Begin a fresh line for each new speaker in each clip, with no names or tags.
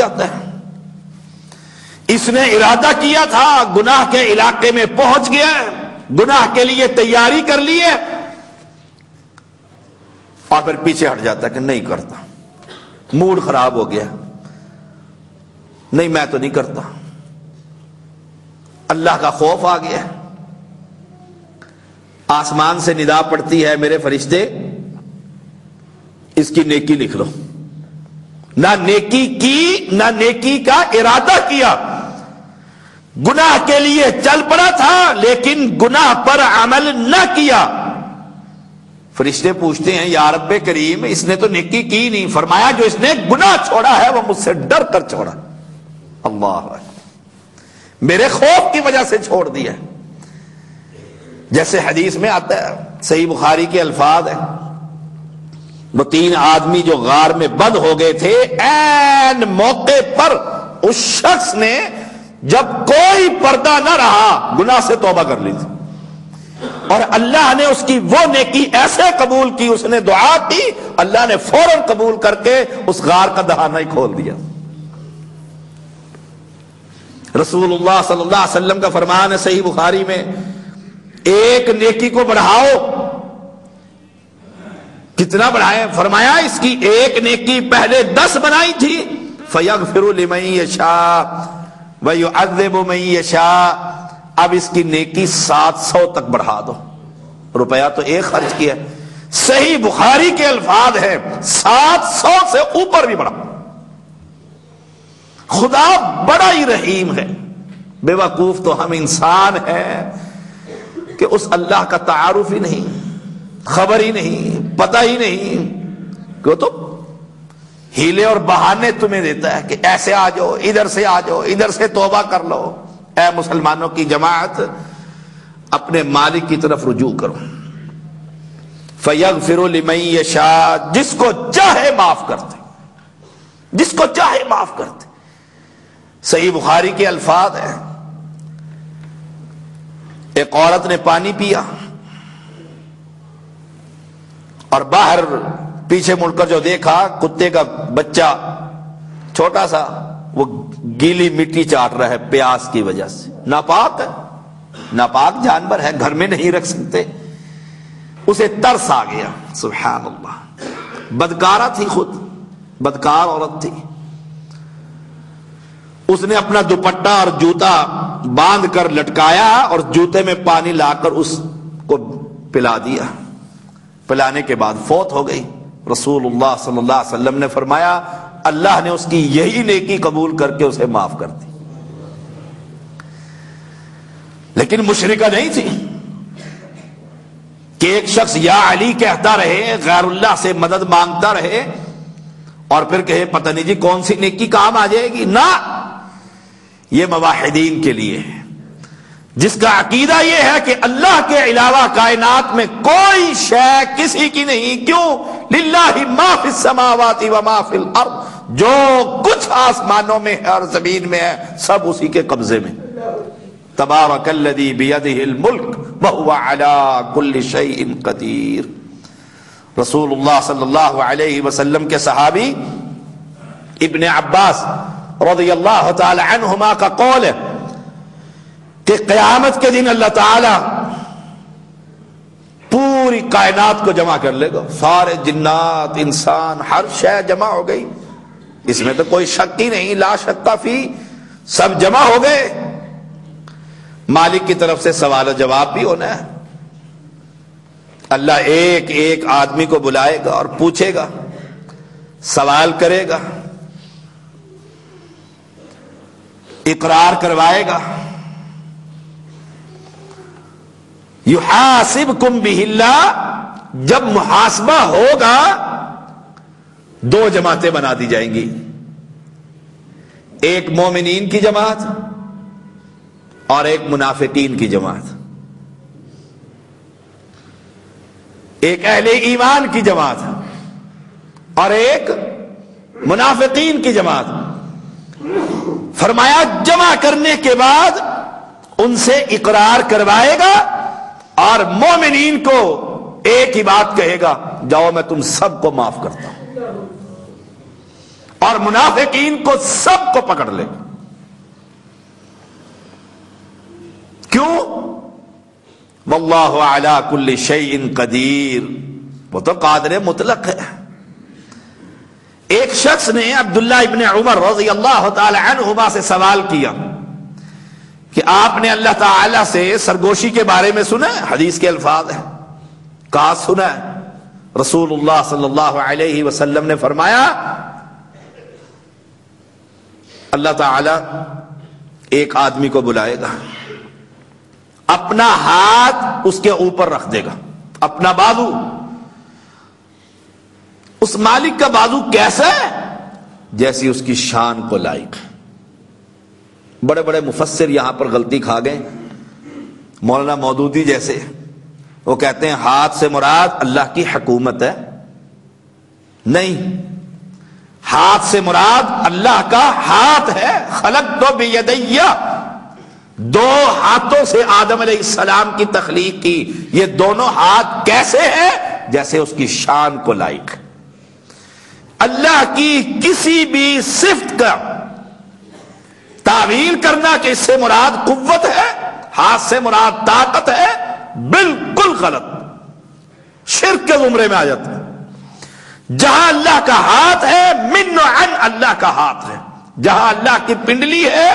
جاتا ہے۔ اس نے ارادہ کیا تھا، گناہ کے علاقے میں پہنچ گیا، گناہ کے لیے تیاری کر لی ہے، اور پھر پیچھے ہٹ جاتا ہے کہ نہیں کرتا، موڈ خراب ہو گیا، نہیں میں تو نہیں کرتا، اللہ کا خوف آ گیا، آسمان سے ندا پڑتی ہے میرے فرشتے اس کی نیکی لکھ لو۔ نہ نیکی کی، نہ نیکی کا ارادہ کیا، گناہ کے لیے چل پڑا تھا لیکن گناہ پر عمل نہ کیا۔ فرشتے پوچھتے ہیں یا رب کریم اس نے تو نیکی کی نہیں، فرمایا جو اس نے گناہ چھوڑا ہے وہ مجھ سے ڈر کر چھوڑا، اللہ میرے خوف کی وجہ سے چھوڑ دیا۔ جیسے حدیث میں آتا ہے، صحیح بخاری کے الفاظ ہیں، وہ 3 آدمی جو غار میں بند ہو گئے تھے، عین موقع پر اس شخص نے جب کوئی پردہ نہ رہا گناہ سے توبہ کر لی تھی، اور اللہ نے اس کی وہ نیکی ایسے قبول کی، اس نے دعا کی، اللہ نے فوراً قبول کر کے اس غار کا دہانہ ہی کھول دیا۔ رسول اللہ صلی اللہ علیہ وسلم کا فرمان ہے صحیح بخاری میں، ایک نیکی کو بڑھاؤ، کتنا بڑھائیں؟ فرمایا اس کی ایک نیکی پہلے 10 بنائی تھی، فَيَغْفِرُ لِمَن يَشَاءُ وَيُعَذِّبُ مَن يَشَاءُ، اب اس کی نیکی 700 تک بڑھا دو، روپیہ تو ایک خرچ کیا، صحیح بخاری کے الفاظ ہیں 700 سے اوپر بھی بڑھا۔ خدا بڑا ہی رحیم ہے، بے وقوف تو ہم انسان ہیں کہ اس اللہ کا تعارف ہی نہیں، خبر ہی نہیں، پتہ ہی نہیں، کہ وہ تو ہیلے اور بہانے تمہیں دیتا ہے کہ ایسے آ جاؤ، ادھر سے آ جاؤ، ادھر سے توبہ کر لو۔ اے مسلمانوں کی جماعت، اپنے مالک کی طرف رجوع کرو۔ فَيَغْفِرُ لِمَن يَشَاءُ، جس کو چاہے معاف کرتے، جس کو چاہے معاف کرتے۔ صحیح بخاری کے الفاظ ہیں، ایک عورت نے پانی پیا اور باہر پیچھے مڑ کر جو دیکھا، کتے کا بچہ چھوٹا سا وہ گیلی مٹی چاٹ رہا ہے پیاس کی وجہ سے، ناپاک ہے، ناپاک جانور ہے، گھر میں نہیں رکھ سکتے۔ اسے ترس آ گیا، سبحان اللہ، بدکارہ تھی، خود بدکار عورت تھی۔ اس نے اپنا دوپٹہ اور جوتا باندھ کر لٹکایا اور جوتے میں پانی لا کر اس کو پلا دیا، پلانے کے بعد فوت ہو گئی۔ رسول اللہ صلی اللہ علیہ وسلم نے فرمایا اللہ نے اس کی یہی نیکی قبول کر کے اسے معاف کر دی، لیکن مشرکہ نہیں تھی کہ ایک شخص یا علی کہتا رہے، غیر اللہ سے مدد مانگتا رہے اور پھر کہے پتہ نہیں جی کون سی نیکی کام آ جائے گی۔ نہ، یہ موحدین کے لیے ہے، جس کا عقیدہ یہ ہے کہ اللہ کے علاوہ کائنات میں کوئی شے کسی کی نہیں۔ کیوں؟ للہ ما فی السماوات و ما فی الارض، جو کچھ آسمانوں میں ہے اور زمین میں ہے سب اسی کے قبضے میں۔ تبارک الذی بیدہ الملک وہو علی کل شیء قدیر۔ رسول اللہ صلی اللہ علیہ وسلم کے صحابی ابن عباس رضی اللہ تعالی عنہما کا قول ہے کہ قیامت کے دن اللہ تعالی پوری کائنات کو جمع کر لے گا، سارے جنات، انسان، ہر شے جمع ہو گئی، اس میں تو کوئی شک ہی نہیں، لا شک فی، سب جمع ہو گئے۔ مالک کی طرف سے سوال و جواب بھی ہونا ہے، اللہ ایک ایک آدمی کو بلائے گا اور پوچھے گا، سوال کرے گا، اقرار کروائے گا۔ یحاسبکم بہ اللہ، جب محاسبہ ہوگا 2 جماعتیں بنا دی جائیں گی، ایک مومنین کی جماعت اور ایک منافقین کی جماعت، ایک اہل ایمان کی جماعت اور ایک منافقین کی جماعت۔ فرمایا جمع کرنے کے بعد ان سے اقرار کروائے گا اور مومنین کو ایک ہی بات کہے گا، جاؤ میں تم سب کو معاف کرتا ہوں، اور منافقین کو سب کو پکڑ لے گا۔ کیوں؟ واللہ علی کل شیء قدیر، وہ تو قادر مطلق ہے۔ ایک شخص نے عبداللہ ابن عمر رضی اللہ تعالی عنہما سے سوال کیا کہ آپ نے اللہ تعالی سے سرگوشی کے بارے میں سنا ہے؟ حدیث کے الفاظ ہیں۔ کہا سنا ہے۔ رسول اللہ صلی اللہ علیہ وسلم نے فرمایا اللہ تعالی ایک آدمی کو بلائے گا، اپنا ہاتھ اس کے اوپر رکھ دے گا، اپنا بازو۔ اس مالک کا بازو کیسا ہے؟ جیسی اس کی شان کو لائق۔ بڑے بڑے مفسر یہاں پر غلطی کھا گئے، مولانا مودودی جیسے، وہ کہتے ہیں ہاتھ سے مراد اللہ کی حکومت ہے۔ نہیں، ہاتھ سے مراد اللہ کا ہاتھ ہے۔ خلقت بیدی، دو ہاتھوں سے آدم علیہ السلام کی تخلیق کی۔ یہ دونوں ہاتھ کیسے ہیں؟ جیسے اس کی شان کو لائق۔ اللہ کی کسی بھی صفت کا تعویل کرنا کہ اس سے مراد قوت ہے، ہاتھ سے مراد طاقت ہے، بالکل غلط، شرک کے زمرے میں آ جاتا ہے۔ جہاں اللہ کا ہاتھ ہے، من عن اللہ کا ہاتھ ہے۔ جہاں اللہ کی پنڈلی ہے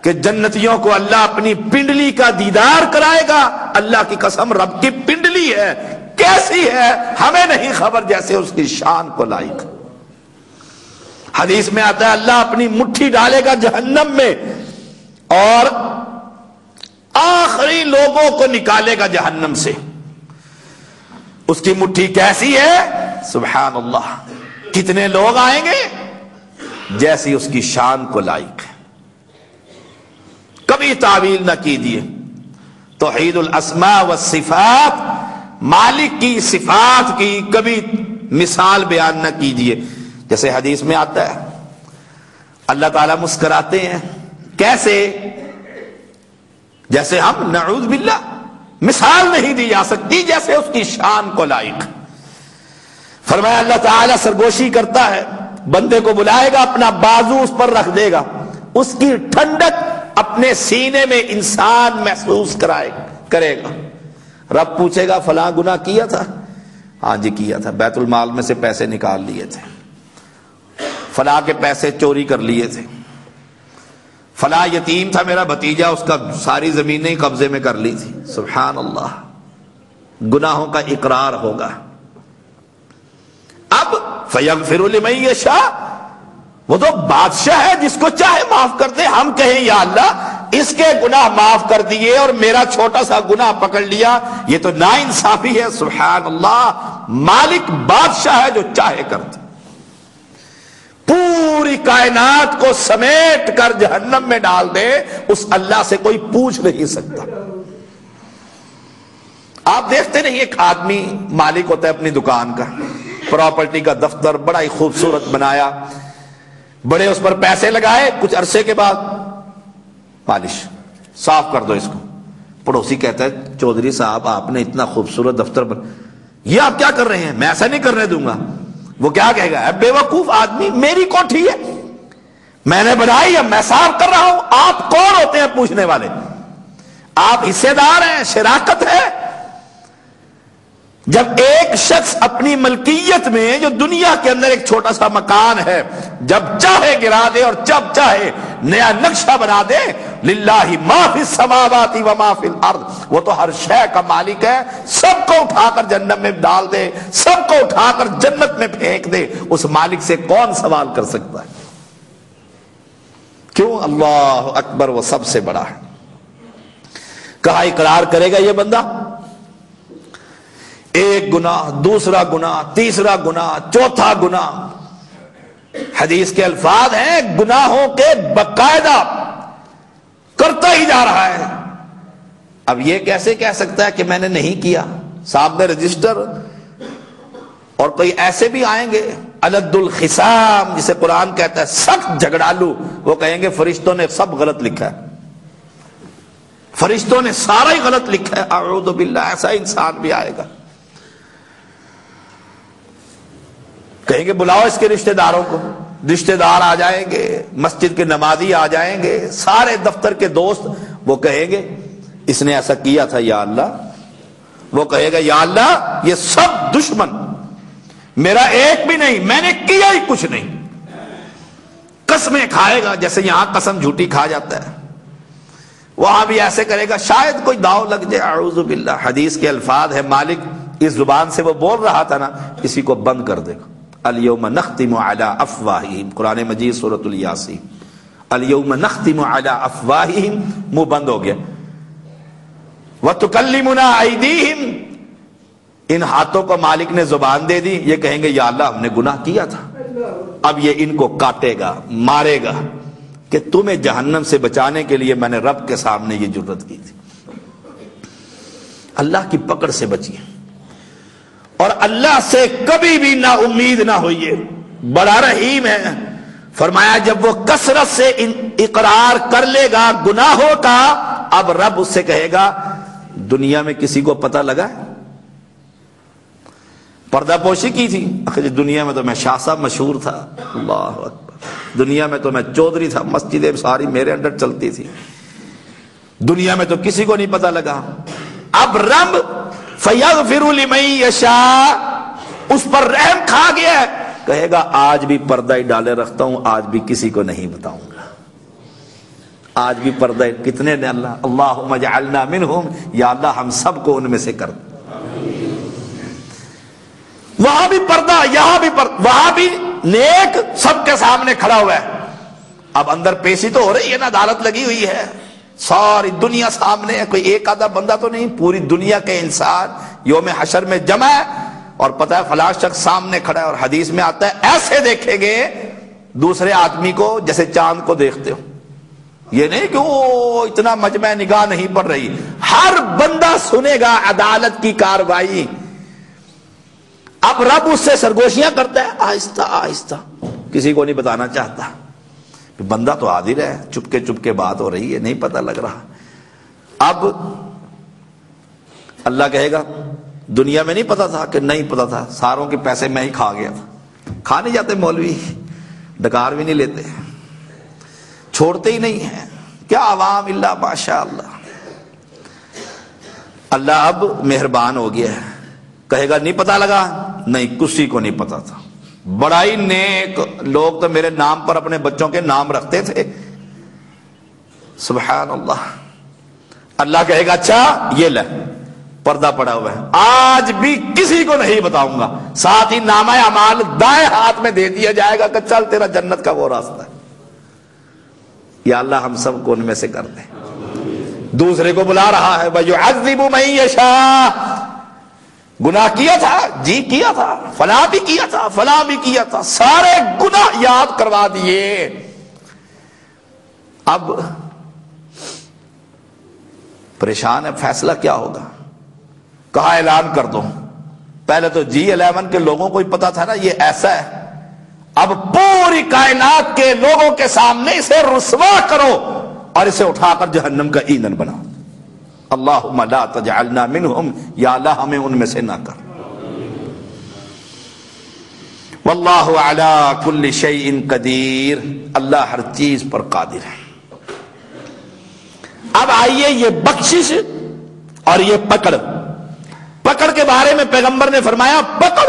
کہ جنتیوں کو اللہ اپنی پنڈلی کا دیدار کرائے گا، اللہ کی قسم رب کی پنڈلی ہے، کیسی ہے ہمیں نہیں خبر، جیسے اس کی شان کو لائق۔ حدیث میں آتا ہے اللہ اپنی مٹھی ڈالے گا جہنم میں اور آخری لوگوں کو نکالے گا جہنم سے۔ اس کی مٹھی کیسی ہے؟ سبحان اللہ، کتنے لوگ آئیں گے؟ جیسی اس کی شان کو لائق ہے۔ کبھی تعویل نہ کیجیے۔ توحید الاسماء والصفات، مالک کی صفات کی کبھی مثال بیان نہ کیجیے۔ جیسے حدیث میں آتا ہے اللہ تعالیٰ مسکراتے ہیں، کیسے؟ جیسے ہم نعوذ باللہ مثال نہیں دی جا سکتی، جیسے اس کی شان کو لائق۔ فرمایا اللہ تعالیٰ سرگوشی کرتا ہے، بندے کو بلائے گا، اپنا بازو اس پر رکھ دے گا، اس کی ٹھنڈک اپنے سینے میں انسان محسوس کرے گا۔ رب پوچھے گا فلاں گناہ کیا تھا؟ ہاں جی کیا تھا، بیت المال میں سے پیسے نکال لیے تھے، فلاں کے پیسے چوری کر لیے تھے، فلاں یتیم تھا میرا بھتیجا، اس کا ساری زمینیں قبضے میں کر لی تھی۔ سبحان اللہ، گناہوں کا اقرار ہوگا۔ اب فیغفر لمن یشاء، وہ تو بادشاہ ہے، جس کو چاہے معاف کر دے۔ ہم کہیں یا اللہ اس کے گناہ معاف کر دیے اور میرا چھوٹا سا گناہ پکڑ لیا، یہ تو ناانصافی ہے۔ سبحان اللہ، مالک بادشاہ ہے جو چاہے کر دے۔ پوری کائنات کو سمیٹ کر جہنم میں ڈال دے، اس اللہ سے کوئی پوچھ نہیں سکتا۔ آپ دیکھتے نہیں، ایک آدمی مالک ہوتا ہے اپنی دکان کا، پراپرٹی کا دفتر بڑا ہی خوبصورت بنایا، بڑے اس پر پیسے لگائے، کچھ عرصے کے بعد پالش صاف کر دو اس کو۔ پڑوسی کہتا ہے چودھری صاحب آپ نے اتنا خوبصورت دفتر یہ آپ کیا کر رہے ہیں؟ میں ایسا نہیں کرنے دوں گا۔ وہ کیا کہے گا؟ بے وقوف آدمی، میری کوٹھی ہے، میں نے بنائی ہے، میں صاف کر رہا ہوں، آپ کون ہوتے ہیں پوچھنے والے؟ آپ حصے دار ہیں، شراکت ہے۔ جب ایک شخص اپنی ملکیت میں جو دنیا کے اندر ایک چھوٹا سا مکان ہے، جب چاہے گرا دے اور جب چاہے نیا نقشہ بنا دے، للہ ما فی السماوات و ما فی الارض، وہ تو ہر شے کا مالک ہے، سب کو اٹھا کر جہنم میں ڈال دے، سب کو اٹھا کر جنت میں پھینک دے، اس مالک سے کون سوال کر سکتا ہے؟ کیوں؟ اللہ اکبر، وہ سب سے بڑا ہے۔ کہا اقرار کرے گا یہ بندہ، ایک گناہ، دوسرا گناہ، تیسرا گناہ، چوتھا گناہ، حدیث کے الفاظ ہیں گناہوں کے باقاعدہ کرتا ہی جا رہا ہے۔ اب یہ کیسے کہہ سکتا ہے کہ میں نے نہیں کیا؟ صاحب نے رجسٹر، اور کوئی ایسے بھی آئیں گے الد الخصام، جسے قرآن کہتا ہے سخت جھگڑالو، وہ کہیں گے فرشتوں نے سب غلط لکھا ہے، فرشتوں نے سارا ہی غلط لکھا ہے۔ اعوذ باللہ، ایسا انسان بھی آئے گا۔ کہیں گے بلاؤ اس کے رشتہ داروں کو، رشتہ دار آ جائیں گے، مسجد کے نمازی آ جائیں گے، سارے دفتر کے دوست، وہ کہیں گے اس نے ایسا کیا تھا یا اللہ۔ وہ کہے گا یا اللہ یہ سب دشمن، میرا ایک بھی نہیں، میں نے کیا ہی کچھ نہیں۔ قسمیں کھائے گا جیسے یہاں قسم جھوٹی کھا جاتا ہے، وہاں بھی ایسے کرے گا، شاید کوئی داؤ لگ جائے، اعوذ باللہ۔ حدیث کے الفاظ ہے، مالک اس زبان سے وہ بول رہا تھا نا، اسی کو بند کر دے گا۔ الیوم نختم علی افواہہم، قرآن مجید سورۃ الیاسین، الیوم نختم علی افواہہم، منہ بند ہو گیا۔ وتکلمنا ایدیہم، ان ہاتھوں کو مالک نے زبان دے دی، یہ کہیں گے یا اللہ ہم نے گناہ کیا تھا۔ اب یہ ان کو کاٹے گا، مارے گا کہ تمہیں جہنم سے بچانے کے لیے میں نے رب کے سامنے یہ جرت کی تھی۔ اللہ کی پکڑ سے بچیے اور اللہ سے کبھی بھی نا امید نہ ہوئیے، بڑا رحیم ہے۔ فرمایا جب وہ کثرت سے اقرار کر لے گا گناہوں کا، اب رب اس سے کہے گا دنیا میں کسی کو پتہ لگا ہے؟ پردہ پوشی کی تھی، دنیا میں تو میں شاہ صاحب مشہور تھا، اللہ اکبر، دنیا میں تو میں چودھری تھا، مسجدیں ساری میرے انڈر چلتی تھی، دنیا میں تو کسی کو نہیں پتہ لگا۔ اب رب فَيَغْفِرُ لِمَن يَشَاءُ اس پر رحم کھا گیا ہے، کہے گا آج بھی پردہ ہی ڈالے رکھتا ہوں، آج بھی کسی کو نہیں بتاؤں گا، آج بھی پردہ۔ کتنے نے اللہ اللہم اجعلنا منہم، یا اللہ ہم سب کو ان میں سے کر دے۔ وہاں بھی پردہ، یہاں بھی پردہ، وہاں بھی نیک سب کے سامنے کھڑا ہوا ہے۔ اب اندر پیشی تو ہو رہی ہے نا، عدالت لگی ہوئی ہے، ساری دنیا سامنے ہے، کوئی ایک آدھا بندہ تو نہیں، پوری دنیا کے انسان یوم حشر میں جمع ہے، اور پتہ ہے فلاں شخص سامنے کھڑا ہے، اور حدیث میں آتا ہے ایسے دیکھیں گے دوسرے آدمی کو جیسے چاند کو دیکھتے ہو۔ یہ نہیں کہ وہ اتنا مجمع نگاہ نہیں پڑ رہی، ہر بندہ سنے گا عدالت کی کاروائی۔ اب رب اس سے سرگوشیاں کرتا ہے آہستہ آہستہ، کسی کو نہیں بتانا چاہتا، بندہ تو حاضر ہے، چپکے چپکے بات ہو رہی ہے، نہیں پتہ لگ رہا۔ اب اللہ کہے گا دنیا میں نہیں پتا تھا کہ نہیں پتا تھا، ساروں کے پیسے میں ہی کھا گیا تھا۔ کھا نہیں جاتے مولوی، ڈکار بھی نہیں لیتے، چھوڑتے ہی نہیں ہیں، کیا عوام اللہ ماشاء اللہ۔ اللہ اب مہربان ہو گیا ہے، کہے گا نہیں پتا لگا، نہیں کسی کو نہیں پتا تھا، بڑا ہی نیک لوگ تو میرے نام پر اپنے بچوں کے نام رکھتے تھے، سبحان اللہ۔ اللہ کہے گا اچھا یہ لے پردہ پڑا ہوا ہے، آج بھی کسی کو نہیں بتاؤں گا، ساتھ ہی نامہ اعمال دائیں ہاتھ میں دے دیا جائے گا کہ چل تیرا جنت کا وہ راستہ ہے۔ یا اللہ ہم سب کو ان میں سے کر دیں۔ دوسرے کو بلا رہا ہے وَيُعَذِّبُ مَن يَشَاءُ، گناہ کیا تھا جی، کیا تھا، فلاں بھی کیا تھا، فلاں بھی کیا تھا، سارے گناہ یاد کروا دیے۔ اب پریشان ہے، فیصلہ کیا ہوگا؟ کہا اعلان کر دو۔ پہلے تو جی 11 کے لوگوں کو ہی پتا تھا نا یہ ایسا ہے، اب پوری کائنات کے لوگوں کے سامنے اسے رسوا کرو اور اسے اٹھا کر جہنم کا ایندھن بناؤ۔ اللہم لا تجعلنا منہم، یا اللہ ہمیں ان میں سے نہ کر۔ واللہ علی کل شیء قدیر، اللہ ہر چیز پر قادر ہے۔ اب آئیے یہ بخشش اور یہ پکڑ۔ پکڑ کے بارے میں پیغمبر نے فرمایا پکڑ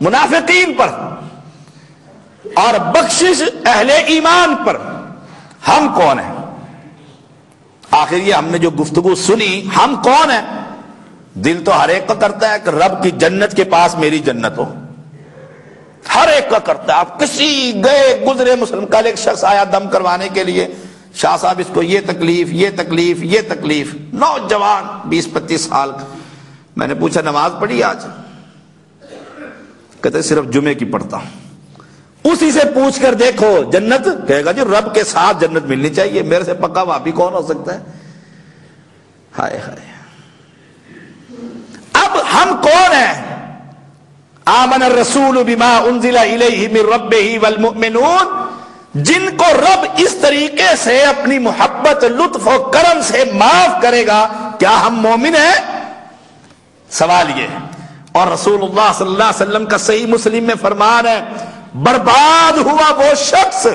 منافقین پر اور بخشش اہل ایمان پر۔ ہم کون ہیں؟ آخر یہ ہم نے جو گفتگو سنی، ہم کون ہیں؟ دل تو ہر ایک کا کرتا ہے کہ رب کی جنت کے پاس میری جنت ہو، ہر ایک کا کرتا ہے۔ آپ کسی گئے گزرے مسلم، کل ایک شخص آیا دم کروانے کے لیے، شاہ صاحب اس کو یہ تکلیف یہ تکلیف یہ تکلیف، نوجوان 20-25 سال کا۔ میں نے پوچھا نماز پڑھی آج؟ کہتے صرف جمعے کی پڑھتا ہوں۔ اسی سے پوچھ کر دیکھو جنت، کہے گا جی رب کے ساتھ جنت ملنی چاہیے، میرے سے پکا وہابی کون ہو سکتا ہے؟ ہائے ہائے۔ اب ہم کون ہیں؟ آمن الرسول بما انزل الیہ من ربہ والمؤمنون، جن کو رب اس طریقے سے اپنی محبت لطف و کرم سے معاف کرے گا، کیا ہم مومن ہیں؟ سوال یہ ہے۔ اور رسول اللہ صلی اللہ علیہ وسلم کا صحیح مسلم میں فرمان ہے برباد ہوا وہ شخص